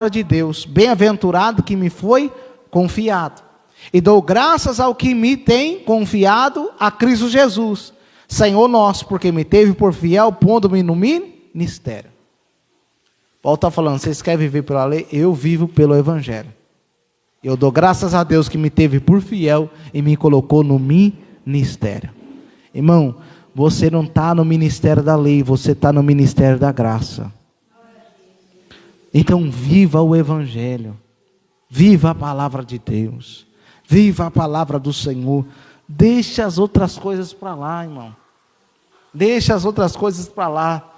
de Deus, bem-aventurado que me foi confiado. E dou graças ao que me tem confiado, a Cristo Jesus, Senhor nosso, porque me teve por fiel, pondo-me no ministério. Paulo está falando, vocês querem viver pela lei? Eu vivo pelo Evangelho. Eu dou graças a Deus que me teve por fiel e me colocou no ministério. Irmão, você não está no ministério da lei, você está no ministério da graça. Então viva o Evangelho, viva a palavra de Deus, viva a palavra do Senhor, deixa as outras coisas para lá, irmão, deixa as outras coisas para lá,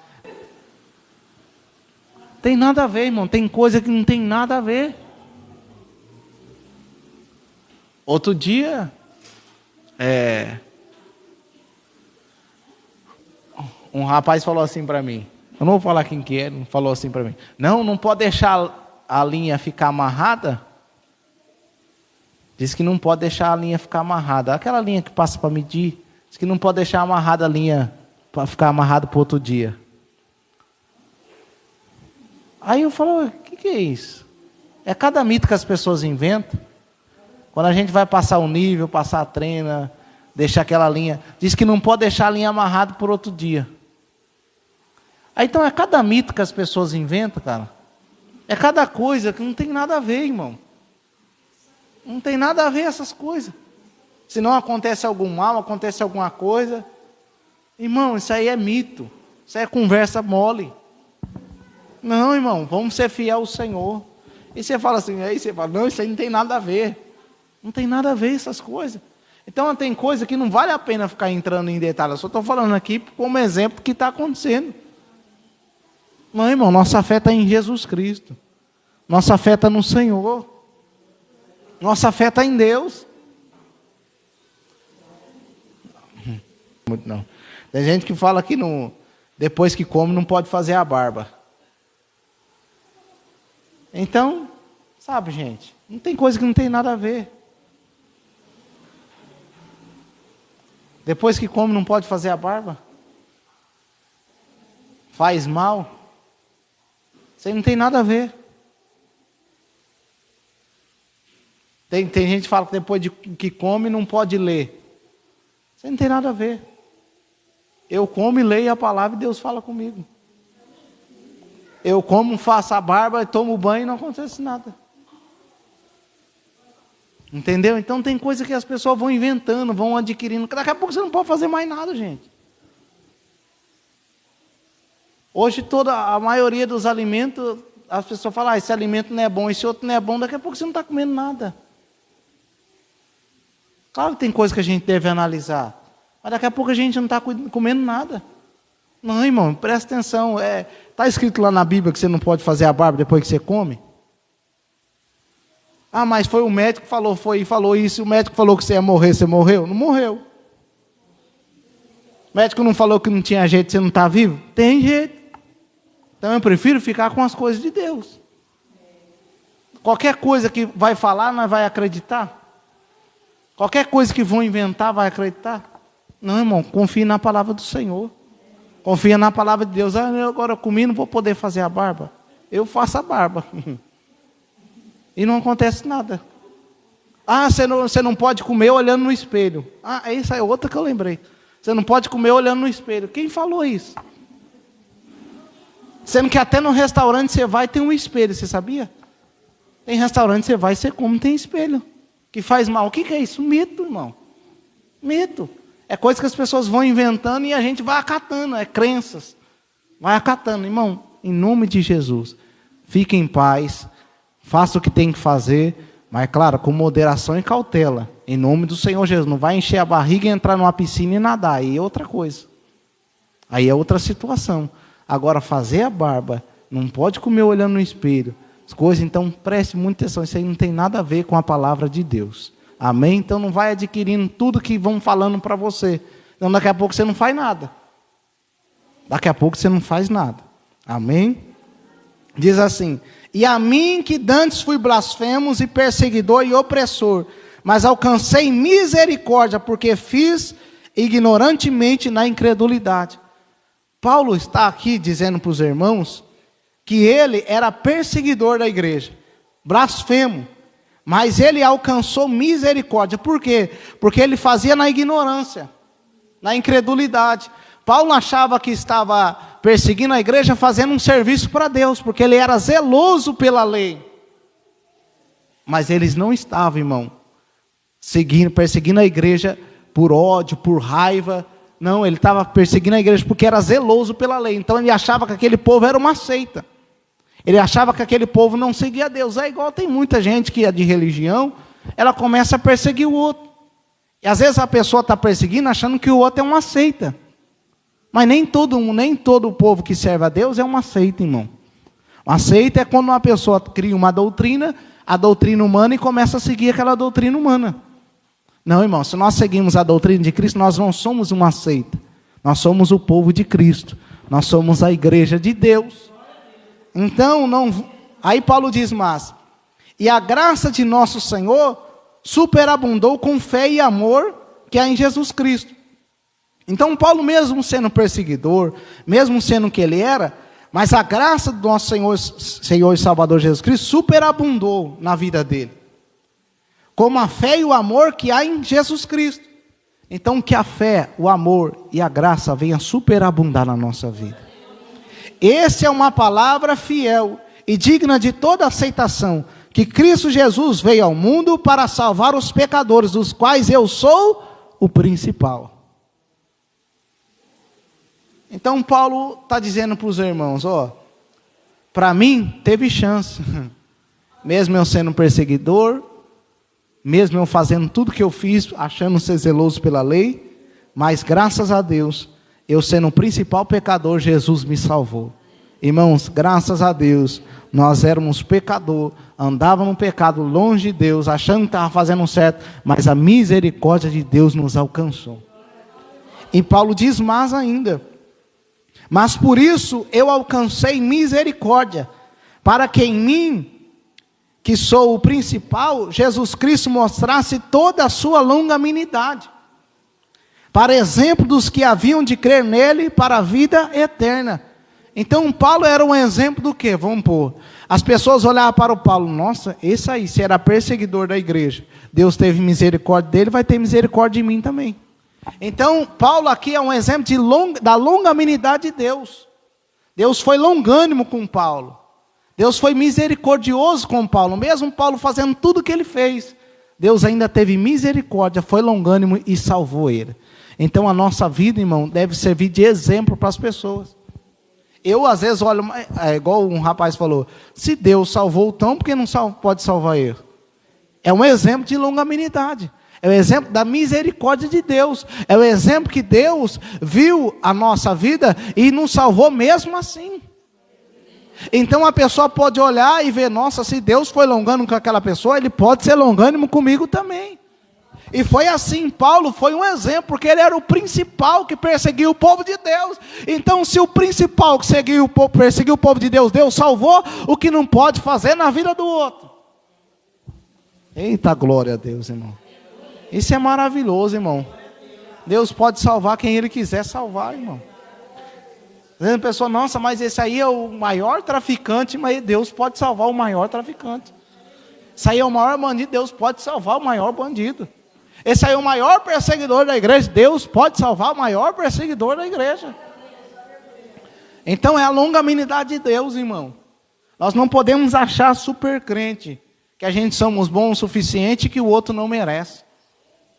tem nada a ver, irmão, tem coisa que não tem nada a ver. Outro dia, um rapaz falou assim para mim, eu não vou falar quem que é, ele falou assim para mim, não pode deixar a linha ficar amarrada. Diz que não pode deixar a linha ficar amarrada, aquela linha que passa para medir, diz que não pode deixar amarrada a linha para ficar amarrada para outro dia. Aí eu falo, o que é isso? É cada mito que as pessoas inventam. Quando a gente vai passar o nível, passar a treina, deixar aquela linha, diz que não pode deixar a linha amarrada por outro dia. Aí, então é cada mito que as pessoas inventam, cara. É cada coisa que não tem nada a ver, irmão. Não tem nada a ver essas coisas. Se não acontece algum mal, acontece alguma coisa. Irmão, isso aí é mito. Isso aí é conversa mole. Não, irmão, vamos ser fiel ao Senhor. E você fala assim, aí você fala, não, isso aí não tem nada a ver. Não tem nada a ver essas coisas. Então tem coisa que não vale a pena ficar entrando em detalhes. Eu só estou falando aqui como exemplo do que está acontecendo. Não, irmão, nossa fé está em Jesus Cristo. Nossa fé está no Senhor. Nossa fé está em Deus. Muito não. Tem gente que fala que depois que come não pode fazer a barba. Então, sabe, gente, não tem coisa que não tem nada a ver. Depois que come não pode fazer a barba? Faz mal? Isso aí não tem nada a ver. Tem gente que fala que depois de que come não pode ler. Isso aí não tem nada a ver. Eu como e leio a palavra e Deus fala comigo. Eu como, faço a barba, tomo banho e não acontece nada. Entendeu? Então tem coisa que as pessoas vão inventando, vão adquirindo. Daqui a pouco você não pode fazer mais nada, gente. Hoje a maioria dos alimentos, as pessoas falam, esse alimento não é bom, esse outro não é bom, daqui a pouco você não está comendo nada. Claro que tem coisa que a gente deve analisar, mas daqui a pouco a gente não está comendo nada. Não, irmão, presta atenção, está escrito lá na Bíblia que você não pode fazer a barba depois que você come? Ah, mas foi o médico que falou isso, e o médico falou que você ia morrer, você morreu? Não morreu. O médico não falou que não tinha jeito, você não está vivo? Tem jeito. Então eu prefiro ficar com as coisas de Deus. Qualquer coisa que vai falar, nós vai acreditar? Qualquer coisa que vão inventar, vai acreditar? Não, irmão, confie na palavra do Senhor. Confia na palavra de Deus. Eu agora comi, não vou poder fazer a barba. Eu faço a barba. E não acontece nada. Ah, você não pode comer olhando no espelho. Ah, essa é outra que eu lembrei. Você não pode comer olhando no espelho. Quem falou isso? Sendo que até no restaurante você vai, tem um espelho, você sabia? Tem restaurante você vai, você come, tem espelho. Que faz mal. O que é isso? Mito, irmão. Mito. É coisa que as pessoas vão inventando e a gente vai acatando. É crenças. Vai acatando. Irmão, em nome de Jesus, fique em paz. Faça o que tem que fazer. Mas, claro, com moderação e cautela. Em nome do Senhor Jesus. Não vai encher a barriga e entrar numa piscina e nadar. Aí é outra coisa. Aí é outra situação. Agora, fazer a barba, não pode comer olhando no espelho. As coisas, então, preste muita atenção. Isso aí não tem nada a ver com a palavra de Deus. Amém? Então, não vai adquirindo tudo que vão falando para você. Então, daqui a pouco você não faz nada. Daqui a pouco você não faz nada. Amém? Diz assim, e a mim que dantes fui blasfemos e perseguidor e opressor, mas alcancei misericórdia, porque fiz ignorantemente na incredulidade. Paulo está aqui dizendo para os irmãos que ele era perseguidor da igreja, blasfemo, mas ele alcançou misericórdia. Por quê? Porque ele fazia na ignorância, na incredulidade. Paulo achava que estava perseguindo a igreja, fazendo um serviço para Deus, porque ele era zeloso pela lei. Mas eles não estavam, irmão, perseguindo a igreja por ódio, por raiva. Não, ele estava perseguindo a igreja porque era zeloso pela lei. Então ele achava que aquele povo era uma seita. Ele achava que aquele povo não seguia Deus. É igual tem muita gente que é de religião, ela começa a perseguir o outro. E às vezes a pessoa está perseguindo achando que o outro é uma seita. Mas nem todo o povo que serve a Deus é uma seita, irmão. Uma seita é quando uma pessoa cria uma doutrina, a doutrina humana, e começa a seguir aquela doutrina humana. Não, irmão, se nós seguimos a doutrina de Cristo, nós não somos uma seita. Nós somos o povo de Cristo. Nós somos a igreja de Deus. Então, aí Paulo diz, mas, e a graça de nosso Senhor superabundou com fé e amor que há em Jesus Cristo. Então Paulo, mesmo sendo perseguidor, mesmo sendo o que ele era, mas a graça do nosso Senhor e Salvador Jesus Cristo superabundou na vida dele, como a fé e o amor que há em Jesus Cristo. Então que a fé, o amor e a graça venham superabundar na nossa vida. Essa é uma palavra fiel e digna de toda aceitação, que Cristo Jesus veio ao mundo para salvar os pecadores, dos quais eu sou o principal. Então Paulo está dizendo para os irmãos, para mim teve chance, mesmo eu sendo perseguidor, mesmo eu fazendo tudo que eu fiz, achando ser zeloso pela lei, mas graças a Deus, eu sendo o principal pecador, Jesus me salvou. Irmãos, graças a Deus, nós éramos pecador, andávamos no pecado, longe de Deus, achando que estava fazendo certo, mas a misericórdia de Deus nos alcançou. E Paulo diz mais ainda, mas por isso eu alcancei misericórdia, para que em mim, que sou o principal, Jesus Cristo mostrasse toda a sua longanimidade, para exemplo dos que haviam de crer nele para a vida eterna. Então Paulo era um exemplo do quê? Vamos pôr, as pessoas olhavam para o Paulo, nossa, esse aí, se era perseguidor da igreja, Deus teve misericórdia dele, vai ter misericórdia de mim também. Então Paulo aqui é um exemplo da longanimidade de Deus. Deus foi longânimo com Paulo, Deus foi misericordioso com Paulo, mesmo Paulo fazendo tudo o que ele fez, Deus ainda teve misericórdia, foi longânimo e salvou ele. Então a nossa vida, irmão, deve servir de exemplo para as pessoas. Eu às vezes olho, igual um rapaz falou, se Deus salvou o Tom, por que não pode salvar ele? É um exemplo de longanimidade, é o exemplo da misericórdia de Deus, é o exemplo que Deus viu a nossa vida e nos salvou mesmo assim. Então a pessoa pode olhar e ver, nossa, se Deus foi longânimo com aquela pessoa, Ele pode ser longânimo comigo também. E foi assim, Paulo foi um exemplo, porque ele era o principal que perseguiu o povo de Deus. Então se o principal que perseguiu o povo de Deus, Deus salvou, o que não pode fazer na vida do outro. Eita, glória a Deus, irmão. Isso é maravilhoso, irmão. Deus pode salvar quem Ele quiser salvar, irmão. Às vezes a pessoa, nossa, mas esse aí é o maior traficante, mas Deus pode salvar o maior traficante. Esse aí é o maior bandido, Deus pode salvar o maior bandido. Esse aí é o maior perseguidor da igreja, Deus pode salvar o maior perseguidor da igreja. Então é a longanimidade de Deus, irmão. Nós não podemos achar super crente, que a gente somos bons o suficiente e que o outro não merece.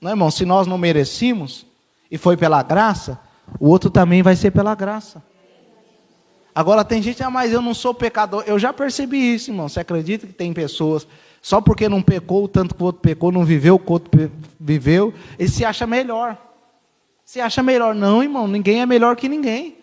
Não, irmão, se nós não merecemos, e foi pela graça, o outro também vai ser pela graça. Agora tem gente, mas eu não sou pecador. Eu já percebi isso, irmão. Você acredita que tem pessoas, só porque não pecou o tanto que o outro pecou, não viveu o que o outro viveu, ele se acha melhor. Se acha melhor. Não, irmão, ninguém é melhor que ninguém.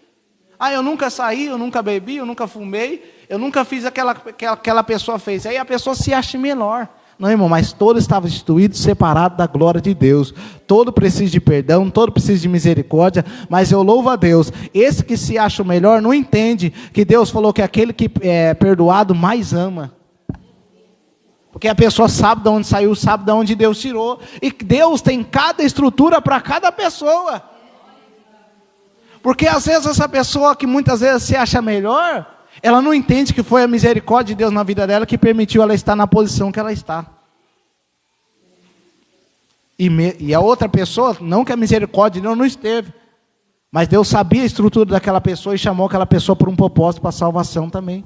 Eu nunca saí, eu nunca bebi, eu nunca fumei, eu nunca fiz aquela pessoa fez. Aí a pessoa se acha melhor. Não, irmão, mas todos estavam instituídos, separados da glória de Deus. Todo precisa de perdão, todo precisa de misericórdia, mas eu louvo a Deus. Esse que se acha o melhor não entende que Deus falou que aquele que é perdoado mais ama. Porque a pessoa sabe de onde saiu, sabe de onde Deus tirou. E Deus tem cada estrutura para cada pessoa. Porque às vezes essa pessoa que muitas vezes se acha melhor, ela não entende que foi a misericórdia de Deus na vida dela que permitiu ela estar na posição que ela está. E a outra pessoa, não que a misericórdia de Deus não esteve, mas Deus sabia a estrutura daquela pessoa e chamou aquela pessoa por um propósito para a salvação também.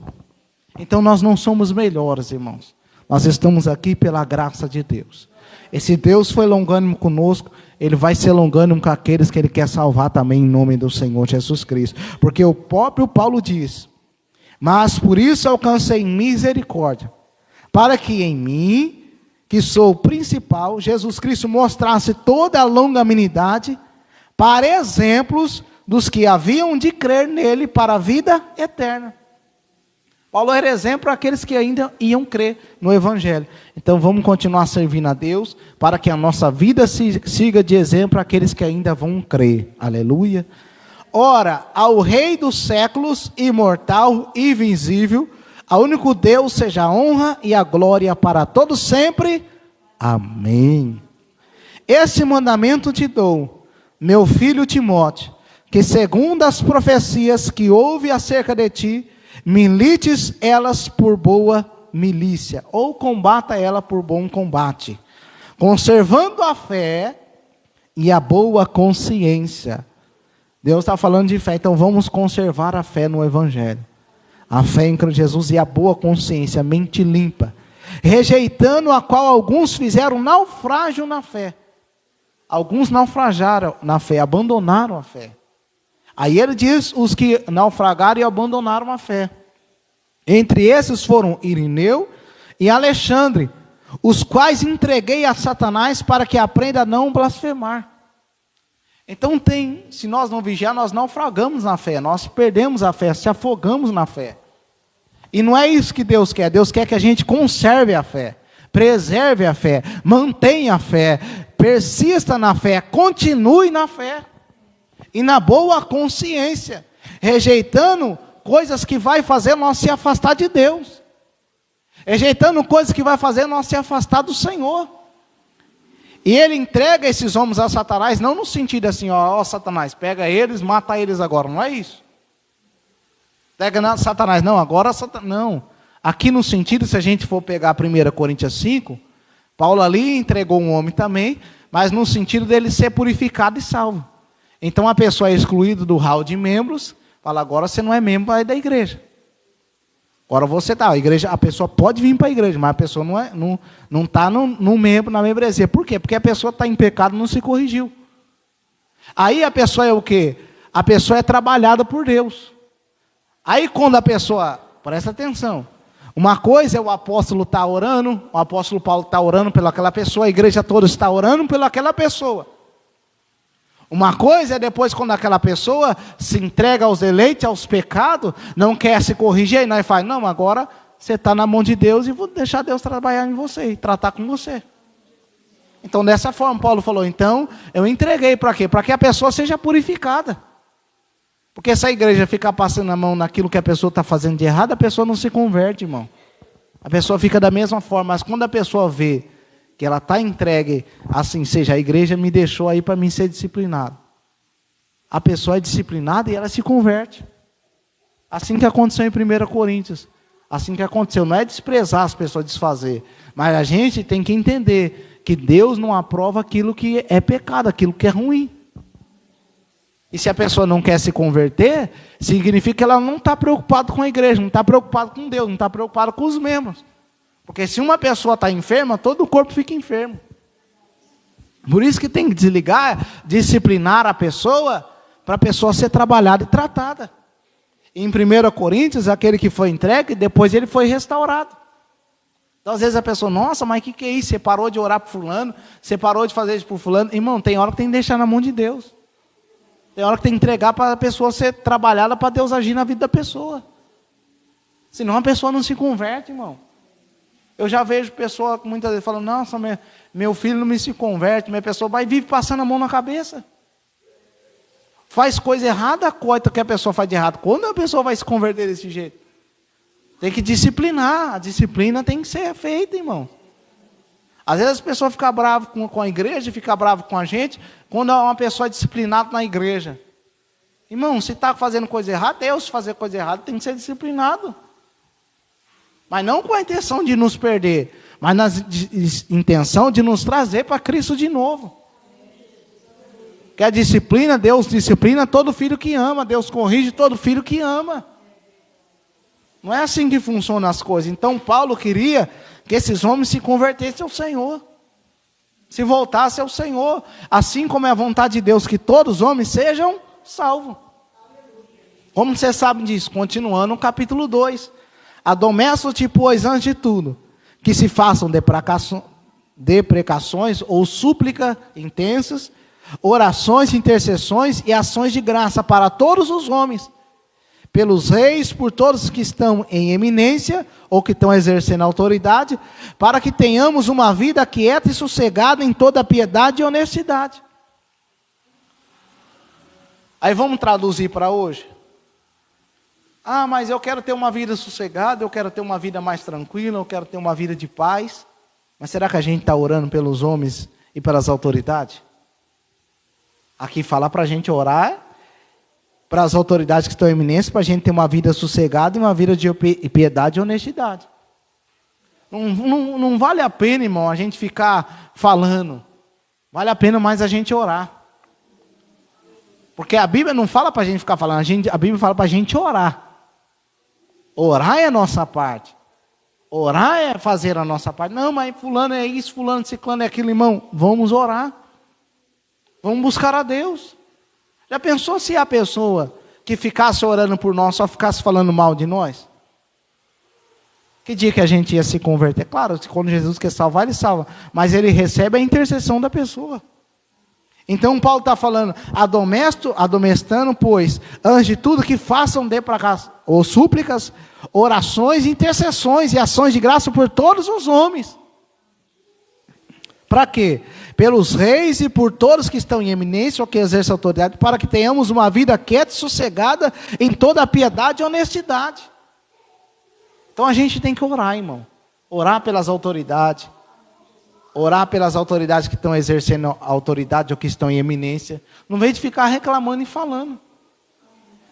Então nós não somos melhores, irmãos. Nós estamos aqui pela graça de Deus. Esse Deus foi longânimo conosco, Ele vai ser longânimo com aqueles que Ele quer salvar também em nome do Senhor Jesus Cristo. Porque o próprio Paulo diz: mas por isso alcancei misericórdia, para que em mim, que sou o principal, Jesus Cristo mostrasse toda a longanimidade para exemplos dos que haviam de crer nele para a vida eterna. Paulo era exemplo àqueles que ainda iam crer no Evangelho. Então vamos continuar servindo a Deus, para que a nossa vida siga de exemplo àqueles que ainda vão crer. Aleluia. Ora, ao Rei dos séculos, imortal e invisível, ao único Deus seja a honra e a glória para todos sempre. Amém. Este mandamento te dou, meu filho Timóteo, que segundo as profecias que houve acerca de ti, milites elas por boa milícia, ou combata ela por bom combate, conservando a fé e a boa consciência. Deus está falando de fé, então vamos conservar a fé no Evangelho. A fé em Cristo Jesus e a boa consciência, a mente limpa, rejeitando a qual alguns fizeram naufrágio na fé. Alguns naufrajaram na fé, abandonaram a fé. Aí ele diz os que naufragaram e abandonaram a fé. Entre esses foram Irineu e Alexandre, os quais entreguei a Satanás para que aprenda a não blasfemar. Então se nós não vigiar, nós naufragamos na fé, nós perdemos a fé, se afogamos na fé. E não é isso que Deus quer. Deus quer que a gente conserve a fé, preserve a fé, mantenha a fé, persista na fé, continue na fé. E na boa consciência, rejeitando coisas que vai fazer nós se afastar de Deus. Rejeitando coisas que vai fazer nós se afastar do Senhor. E ele entrega esses homens a Satanás, não no sentido assim, ó Satanás, pega eles, mata eles agora. Não é isso. Pega Satanás, não, agora Satanás, não. Aqui no sentido, se a gente for pegar 1 Coríntios 5, Paulo ali entregou um homem também, mas no sentido dele ser purificado e salvo. Então a pessoa é excluída do hall de membros, fala, agora você não é membro da igreja. Agora você está, a pessoa pode vir para a igreja, mas a pessoa não está no membro, na membresia. Por quê? Porque a pessoa está em pecado, não se corrigiu. Aí a pessoa é o quê? A pessoa é trabalhada por Deus. Aí quando a pessoa, presta atenção, uma coisa é o apóstolo estar orando, o apóstolo Paulo está orando pelaquela pessoa, a igreja toda está orando pelaquela pessoa. Uma coisa é depois quando aquela pessoa se entrega aos deleites, aos pecados, não quer se corrigir, e nós faz, não, agora você está na mão de Deus e vou deixar Deus trabalhar em você e tratar com você. Então dessa forma Paulo falou, então eu entreguei para quê? Para que a pessoa seja purificada. Porque se a igreja ficar passando a mão naquilo que a pessoa está fazendo de errado, a pessoa não se converte, irmão. A pessoa fica da mesma forma, mas quando a pessoa vê que ela está entregue, assim seja, a igreja me deixou aí para mim ser disciplinado. A pessoa é disciplinada e ela se converte. Assim que aconteceu em 1 Coríntios. Assim que aconteceu, não é desprezar as pessoas, desfazer. Mas a gente tem que entender que Deus não aprova aquilo que é pecado, aquilo que é ruim. E se a pessoa não quer se converter, significa que ela não está preocupada com a igreja, não está preocupada com Deus, não está preocupada com os membros. Porque se uma pessoa está enferma, todo o corpo fica enfermo. Por isso que tem que desligar, disciplinar a pessoa, para a pessoa ser trabalhada e tratada. Em 1 Coríntios, aquele que foi entregue, depois ele foi restaurado. Então às vezes a pessoa, nossa, mas o que é isso? Você parou de orar por fulano, você parou de fazer isso por fulano. Irmão, tem hora que tem que deixar na mão de Deus. Tem hora que tem que entregar para a pessoa ser trabalhada, para Deus agir na vida da pessoa. Senão a pessoa não se converte, irmão. Eu já vejo pessoa muitas vezes falando, nossa, meu filho não me se converte, minha pessoa vai e vive passando a mão na cabeça. Faz coisa errada, coita que a pessoa faz de errado. Quando a pessoa vai se converter desse jeito? Tem que disciplinar, a disciplina tem que ser feita, irmão. Às vezes as pessoas ficam bravas com a igreja, ficam bravas com a gente, quando uma pessoa é disciplinada na igreja. Irmão, se está fazendo coisa errada, Deus fazer coisa errada tem que ser disciplinado. Mas não com a intenção de nos perder, mas na intenção de nos trazer para Cristo de novo. Que a disciplina, Deus disciplina todo filho que ama, Deus corrige todo filho que ama. Não é assim que funcionam as coisas. Então Paulo queria que esses homens se convertessem ao Senhor, se voltassem ao Senhor, assim como é a vontade de Deus que todos os homens sejam salvos. Como vocês sabem disso? Continuando no capítulo 2. Adomeço-te, pois, antes de tudo, que se façam deprecações ou súplica intensas, orações, intercessões e ações de graça para todos os homens, pelos reis, por todos que estão em eminência, ou que estão exercendo autoridade, para que tenhamos uma vida quieta e sossegada em toda piedade e honestidade. Aí vamos traduzir para hoje. Ah, mas eu quero ter uma vida sossegada, eu quero ter uma vida mais tranquila, eu quero ter uma vida de paz. Mas será que a gente está orando pelos homens e pelas autoridades? Aqui fala para a gente orar para as autoridades que estão em eminência, para a gente ter uma vida sossegada e uma vida de piedade e honestidade. Não vale a pena, irmão, a gente ficar falando. Vale a pena mais a gente orar. Porque a Bíblia não fala para a gente ficar falando, a Bíblia fala para a gente orar. Orar é a nossa parte. Orar é fazer a nossa parte. Não, mas fulano é isso, fulano, ciclano é aquilo, irmão. Vamos orar. Vamos buscar a Deus. Já pensou se a pessoa que ficasse orando por nós só ficasse falando mal de nós? Que dia que a gente ia se converter? Claro, quando Jesus quer salvar, Ele salva. Mas Ele recebe a intercessão da pessoa. Então Paulo está falando, admoestando, pois, antes de tudo que façam ou súplicas, orações, intercessões e ações de graça por todos os homens. Para quê? Pelos reis e por todos que estão em eminência ou que exercem autoridade, para que tenhamos uma vida quieta e sossegada em toda a piedade e honestidade. Então a gente tem que orar, irmão. Orar pelas autoridades. Orar pelas autoridades que estão exercendo autoridade ou que estão em eminência. Não vem de ficar reclamando e falando.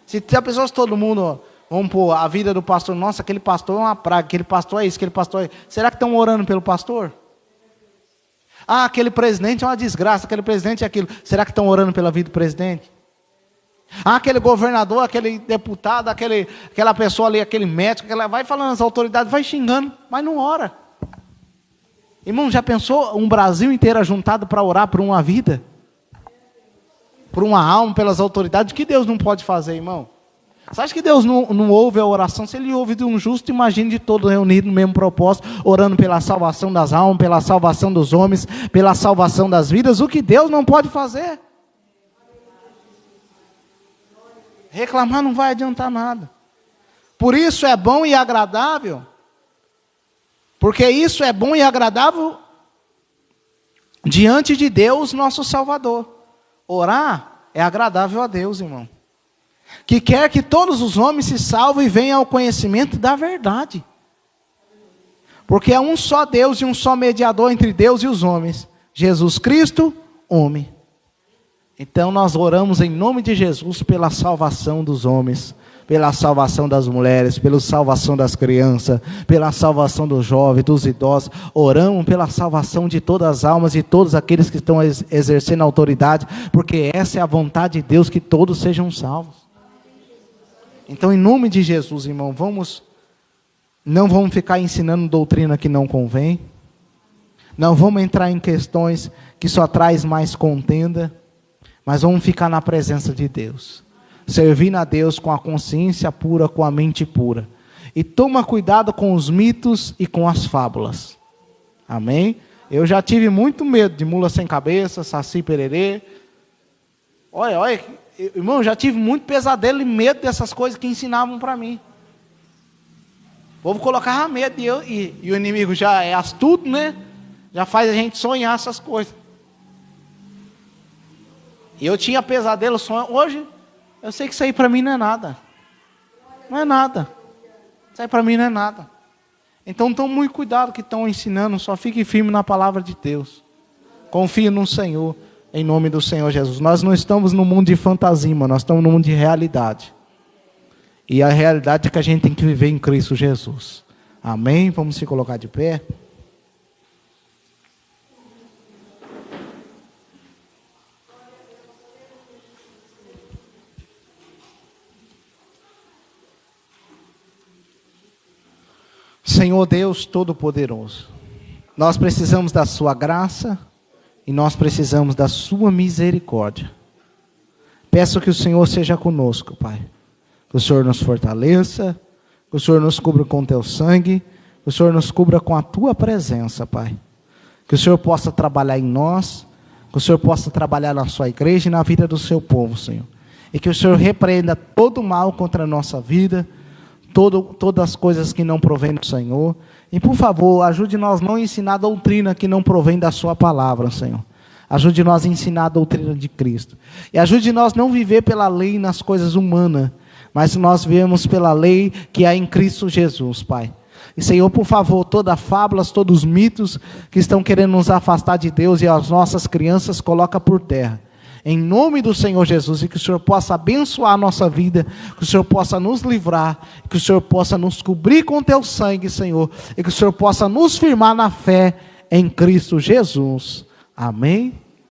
Se a pessoa, todo mundo, vamos pôr a vida do pastor, nossa, aquele pastor é uma praga, aquele pastor é isso, aquele pastor é isso. Será que estão orando pelo pastor? Ah, aquele presidente é uma desgraça, aquele presidente é aquilo. Será que estão orando pela vida do presidente? Ah, aquele governador, aquele deputado, aquela pessoa ali, aquele médico, vai falando as autoridades, vai xingando, mas não ora. Irmão, já pensou um Brasil inteiro juntado para orar por uma vida? Por uma alma, pelas autoridades? O que Deus não pode fazer, irmão? Você acha que Deus não ouve a oração? Se Ele ouve de um justo, imagine de todos reunidos no mesmo propósito, orando pela salvação das almas, pela salvação dos homens, pela salvação das vidas. O que Deus não pode fazer? Reclamar não vai adiantar nada. Por isso é bom e agradável. Porque isso é bom e agradável diante de Deus, nosso Salvador. Orar é agradável a Deus, irmão. Que quer que todos os homens se salvem e venham ao conhecimento da verdade. Porque é um só Deus e um só mediador entre Deus e os homens. Jesus Cristo, homem. Então nós oramos em nome de Jesus pela salvação dos homens, pela salvação das mulheres, pela salvação das crianças, pela salvação dos jovens, dos idosos. Oramos pela salvação de todas as almas e todos aqueles que estão exercendo a autoridade, porque essa é a vontade de Deus, que todos sejam salvos. Então, em nome de Jesus, irmão, não vamos ficar ensinando doutrina que não convém, não vamos entrar em questões que só traz mais contenda, mas vamos ficar na presença de Deus, servindo a Deus com a consciência pura, com a mente pura. E toma cuidado com os mitos e com as fábulas. Amém? Eu já tive muito medo de mula sem cabeça, saci pererê. Olha, irmão, já tive muito pesadelo e medo dessas coisas que ensinavam para mim. O povo colocava medo e o inimigo já é astuto, né? Já faz a gente sonhar essas coisas. E eu tinha pesadelo, sonho. Hoje, eu sei que isso aí para mim não é nada. Não é nada. Isso aí para mim não é nada. Então, tome muito cuidado que estão ensinando. Só fique firme na palavra de Deus. Confie no Senhor. Em nome do Senhor Jesus. Nós não estamos no mundo de fantasia, nós estamos no mundo de realidade. E a realidade é que a gente tem que viver em Cristo Jesus. Amém? Vamos se colocar de pé. Senhor Deus Todo-Poderoso, nós precisamos da sua graça e nós precisamos da sua misericórdia. Peço que o Senhor seja conosco, Pai. Que o Senhor nos fortaleça, que o Senhor nos cubra com teu sangue, que o Senhor nos cubra com a tua presença, Pai. Que o Senhor possa trabalhar em nós, que o Senhor possa trabalhar na sua igreja e na vida do seu povo, Senhor. E que o Senhor repreenda todo o mal contra a nossa vida, todas as coisas que não provêm do Senhor. E por favor, ajude nós não a ensinar doutrina que não provém da sua palavra, Senhor. Ajude nós a ensinar a doutrina de Cristo. E ajude nós não viver pela lei nas coisas humanas, mas nós vivemos pela lei que há em Cristo Jesus, Pai. E Senhor, por favor, todas as fábulas, todos os mitos que estão querendo nos afastar de Deus e as nossas crianças, coloca por terra. Em nome do Senhor Jesus, e que o Senhor possa abençoar a nossa vida, que o Senhor possa nos livrar, que o Senhor possa nos cobrir com teu sangue, Senhor, e que o Senhor possa nos firmar na fé em Cristo Jesus. Amém.